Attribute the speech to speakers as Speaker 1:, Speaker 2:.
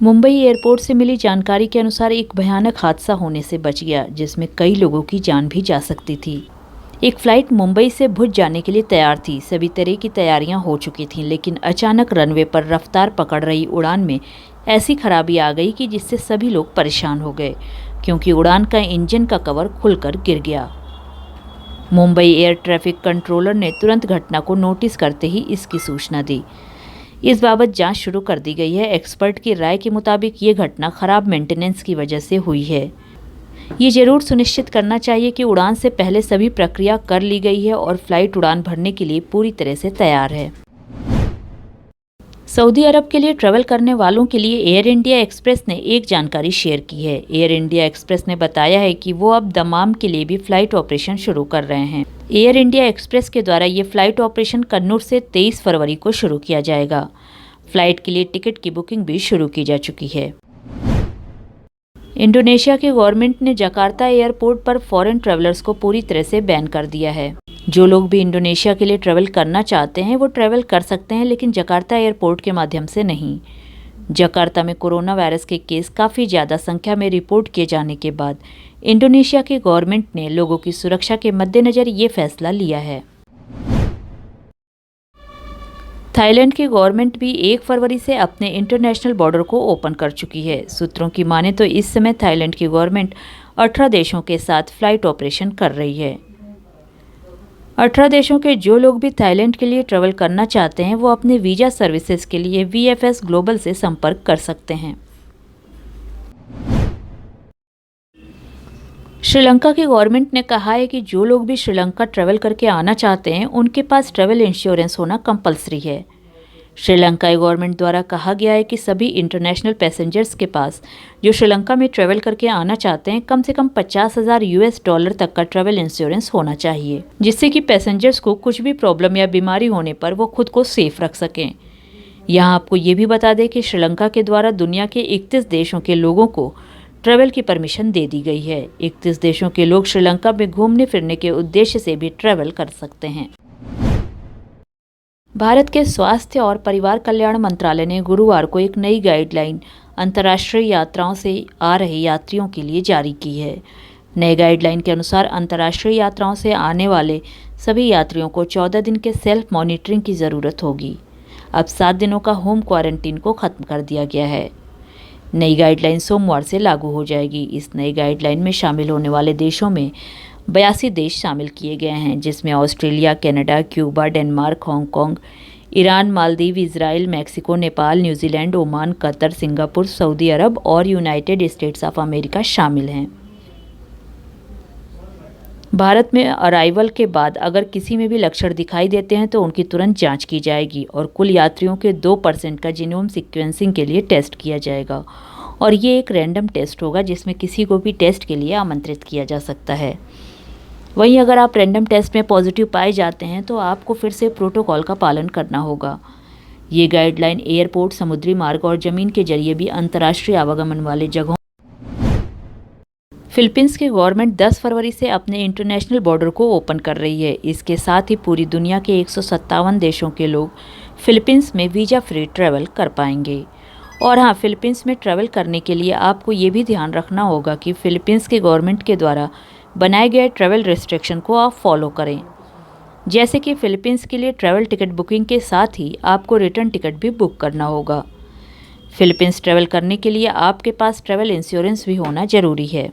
Speaker 1: Mumbai airport से मिली जानकारी के अनुसार एक भयानक हादसा होने से बच गया, जिसमें कई लोगों की जान भी जा सकती थी। एक फ्लाइट मुंबई से भुज जाने के लिए तैयार थी। सभी तरह की तैयारियां हो चुकी थीं, लेकिन अचानक रनवे पर रफ्तार पकड़ रही उड़ान में ऐसी खराबी आ गई कि जिससे सभी लोग परेशान हो गए, क्योंकि उड़ान का इंजन का कवर खुलकर गिर गया। मुंबई एयर ट्रैफिक कंट्रोलर ने तुरंत घटना को नोटिस करते ही इसकी सूचना दी। इस बाबत जांच शुरू कर दी गई है। एक्सपर्ट की राय के मुताबिक ये घटना खराब मेंटेनेंस की वजह से हुई है। ये जरूर सुनिश्चित करना चाहिए कि उड़ान से पहले सभी प्रक्रिया कर ली गई है और फ्लाइट उड़ान भरने के लिए पूरी तरह से तैयार है। सऊदी अरब के लिए ट्रैवल करने वालों के लिए एयर इंडिया एक्सप्रेस ने एक जानकारी शेयर की है। एयर इंडिया एक्सप्रेस ने बताया है कि वो अब दमाम के लिए भी फ्लाइट ऑपरेशन शुरू कर रहे हैं। एयर इंडिया एक्सप्रेस के द्वारा ये फ्लाइट ऑपरेशन कन्नूर से 23 फरवरी को शुरू किया जाएगा। फ्लाइट के लिए टिकट की बुकिंग भी शुरू की जा चुकी है। इंडोनेशिया की गवर्नमेंट ने जकार्ता एयरपोर्ट पर फॉरेन ट्रैवलर्स को पूरी तरह से बैन कर दिया है। जो लोग भी इंडोनेशिया के लिए ट्रैवल करना चाहते हैं वो ट्रैवल कर सकते हैं, लेकिन जकार्ता एयरपोर्ट के माध्यम से नहीं। जकार्ता में कोरोना वायरस के केस काफ़ी ज़्यादा संख्या में रिपोर्ट किए जाने के बाद इंडोनेशिया की गवर्नमेंट ने लोगों की सुरक्षा के मद्देनज़र ये फैसला लिया है। थाईलैंड की गवर्नमेंट भी 1 फरवरी से अपने इंटरनेशनल बॉर्डर को ओपन कर चुकी है। सूत्रों की माने तो इस समय थाईलैंड की गवर्नमेंट 18 देशों के साथ फ्लाइट ऑपरेशन कर रही है। 18 देशों के जो लोग भी थाईलैंड के लिए ट्रैवल करना चाहते हैं वो अपने वीज़ा सर्विसेज के लिए VFS ग्लोबल से संपर्क कर सकते हैं। श्रीलंका की गवर्नमेंट ने कहा है कि जो लोग भी श्रीलंका ट्रैवल करके आना चाहते हैं उनके पास ट्रैवल इंश्योरेंस होना कंपलसरी है। श्रीलंकाई गवर्नमेंट द्वारा कहा गया है कि सभी इंटरनेशनल पैसेंजर्स के पास जो श्रीलंका में ट्रैवल करके आना चाहते हैं कम से कम $50,000 तक का ट्रैवल इंश्योरेंस होना चाहिए, जिससे कि पैसेंजर्स को कुछ भी प्रॉब्लम या बीमारी होने पर वो खुद को सेफ रख सकें। यहाँ आपको ये भी बता दें कि श्रीलंका के द्वारा दुनिया के 31 देशों के लोगों को ट्रैवल की परमिशन दे दी गई है। 31 देशों के लोग श्रीलंका में घूमने फिरने के उद्देश्य से भी ट्रैवल कर सकते हैं। भारत के स्वास्थ्य और परिवार कल्याण मंत्रालय ने गुरुवार को एक नई गाइडलाइन अंतर्राष्ट्रीय यात्राओं से आ रहे यात्रियों के लिए जारी की है। नए गाइडलाइन के अनुसार अंतर्राष्ट्रीय यात्राओं से आने वाले सभी यात्रियों को 14 दिन के सेल्फ मॉनिटरिंग की ज़रूरत होगी। अब 7 दिनों का होम क्वारंटीन को ख़त्म कर दिया गया है। नई गाइडलाइन सोमवार से लागू हो जाएगी। इस नई गाइडलाइन में शामिल होने वाले देशों में 82 देश शामिल किए गए हैं, जिसमें Australia, Canada, Cuba, Denmark, Hong Kong, Iran, Maldives, Israel, Mexico, Nepal, New Zealand, Oman, Qatar, Singapore, Saudi Arabia और यूनाइटेड स्टेट्स ऑफ अमेरिका शामिल हैं। भारत में अराइवल के बाद अगर किसी में भी लक्षण दिखाई देते हैं तो उनकी तुरंत जांच की जाएगी और कुल यात्रियों के 2% का जीनोम सीक्वेंसिंग के लिए टेस्ट किया जाएगा। और ये एक रैंडम टेस्ट होगा जिसमें किसी को भी टेस्ट के लिए आमंत्रित किया जा सकता है। वहीं अगर आप रैंडम टेस्ट में पॉजिटिव पाए जाते हैं तो आपको फिर से प्रोटोकॉल का पालन करना होगा। ये गाइडलाइन एयरपोर्ट, समुद्री मार्ग और ज़मीन के जरिए भी अंतर्राष्ट्रीय आवागमन वाले जगहों। फिलीपींस की गवर्नमेंट 10 फरवरी से अपने इंटरनेशनल बॉर्डर को ओपन कर रही है। इसके साथ ही पूरी दुनिया के 157 देशों के लोग फिलीपींस में वीज़ा फ्री ट्रैवल कर पाएंगे। और हाँ, फिलीपींस में ट्रैवल करने के लिए आपको ये भी ध्यान रखना होगा कि फिलीपींस की गवर्नमेंट के द्वारा बनाए गए ट्रैवल रिस्ट्रिक्शन को आप फॉलो करें। जैसे कि फिलीपींस के लिए ट्रैवल टिकट बुकिंग के साथ ही आपको रिटर्न टिकट भी बुक करना होगा। फिलीपींस ट्रैवल करने के लिए आपके पास ट्रैवल इंश्योरेंस भी होना ज़रूरी है।